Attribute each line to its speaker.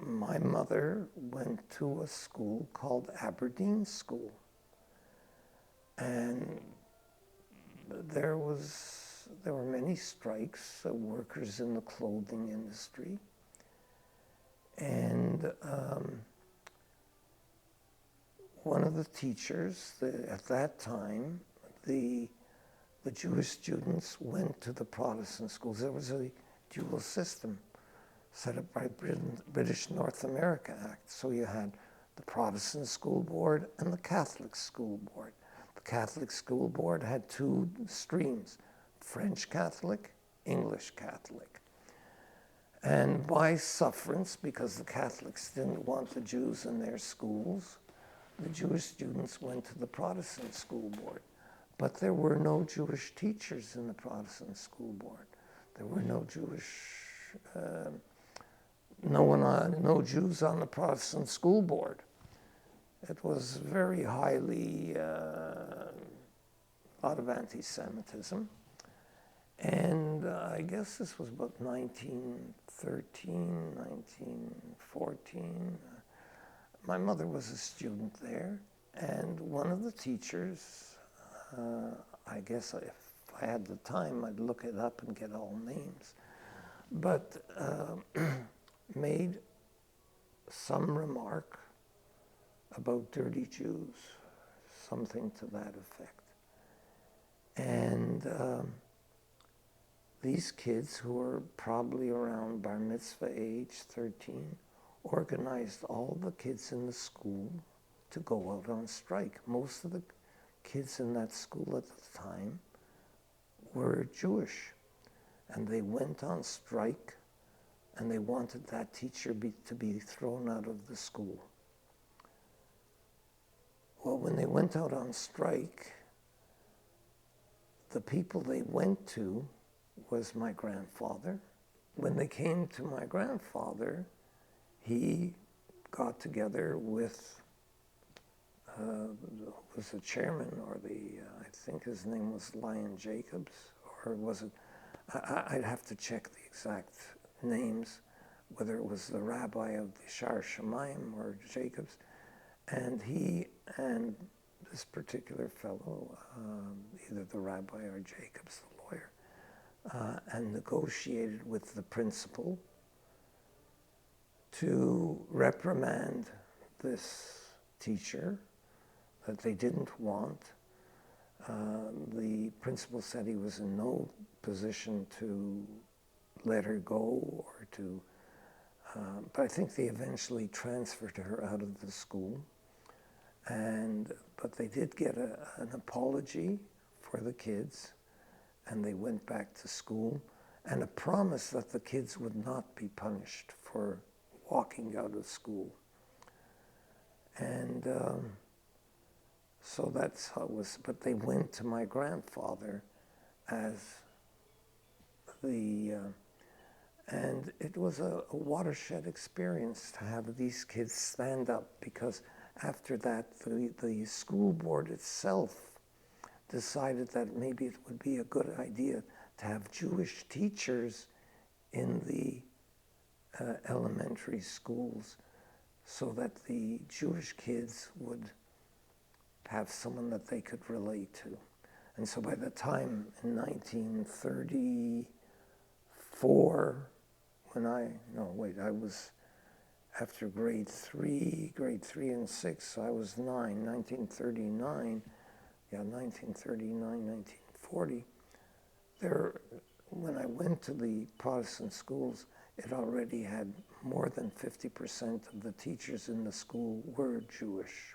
Speaker 1: my mother went to a school called Aberdeen School. And there were many strikes, workers in the clothing industry. And one of the teachers, at that time, the Jewish students went to the Protestant schools. There was a dual system set up by British North America Act. So you had the Protestant School Board and the Catholic School Board. The Catholic School Board had two streams, French Catholic, English Catholic. And by sufferance, because the Catholics didn't want the Jews in their schools, the Jewish students went to the Protestant School Board. But there were no Jewish teachers in the Protestant School Board. There were no no Jews on the Protestant School Board. It was very highly, a lot of anti-Semitism. And I guess this was about 1913, 1914. My mother was a student there, and one of the teachers, I guess if I had the time, I'd look it up and get all names, but made some remark about dirty Jews, something to that effect. And these kids, who were probably around bar mitzvah age, 13, organized all the kids in the school to go out on strike. Most of the kids in that school at the time were Jewish, and they went on strike, and they wanted that teacher to be thrown out of the school. Well, when they went out on strike, the people they went to was my grandfather. When they came to my grandfather, he got together with was the chairman, or I think his name was Lion Jacobs, or was it, I'd have to check the exact names, whether it was the rabbi of the Shar Shemayim or Jacobs, and he and this particular fellow, either the rabbi or Jacobs, the lawyer, and negotiated with the principal to reprimand this teacher that they didn't want. The principal said he was in no position to let her go or to, but I think they eventually transferred her out of the school. But they did get an apology for the kids, and they went back to school, and a promise that the kids would not be punished for walking out of school. And so that's how it was. But they went to my grandfather as and it was a watershed experience to have these kids stand up, because after that, the school board itself decided that maybe it would be a good idea to have Jewish teachers in the elementary schools, so that the Jewish kids would have someone that they could relate to. And so by the time in 1934, I was after grade three and six, so I was 9, 1939, 1940, when I went to the Protestant schools, it already had more than 50% of the teachers in the school were Jewish,